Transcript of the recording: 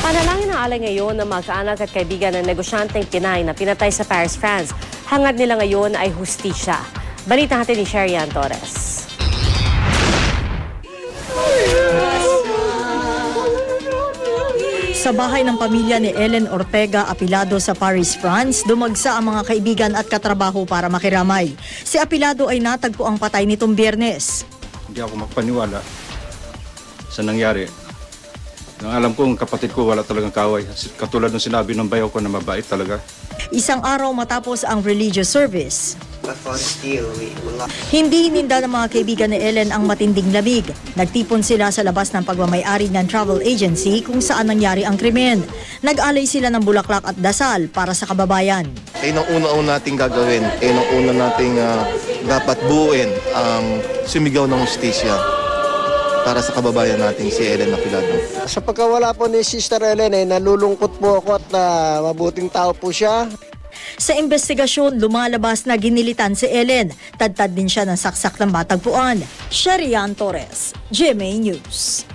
Panalangin ng alay ngayon ng mga kaanak at kaibigan ng negosyanteng Pinay na pinatay sa Paris, France. Hangad nila ngayon ay hustisya. Balita natin ni Sherian Torres. Sa bahay ng pamilya ni Ellen Ortega Apilado sa Paris, France, dumagsa ang mga kaibigan at katrabaho para makiramay. Si Apilado ay natagpo ang patay nitong Biyernes. Hindi ako makapaniwala sa nangyari. Nang alam ko, ang kapatid ko wala talagang kaway. Katulad ng sinabi ng bayaw ko na mabait talaga. Isang araw matapos ang religious service. Hindi hininda ng mga kaibigan ni Ellen ang matinding lamig. Nagtipon sila sa labas ng pagmamayari ng travel agency kung saan nangyari ang krimen. Nag-alay sila ng bulaklak at dasal para sa kababayan. Nung una nating gagawin, nung una nating dapat buuin ang sumigaw ng hustisya para sa kababayan nating si Ellen Apilado. Sa pagkawala po ni Sister Ellen, nalulungkot po ako at mabuting tao po siya. Sa investigasyon, lumalabas na ginilitan si Ellen. Tadtad din siya ng saksak ng matagpuan. Sherian Torres, GMA News.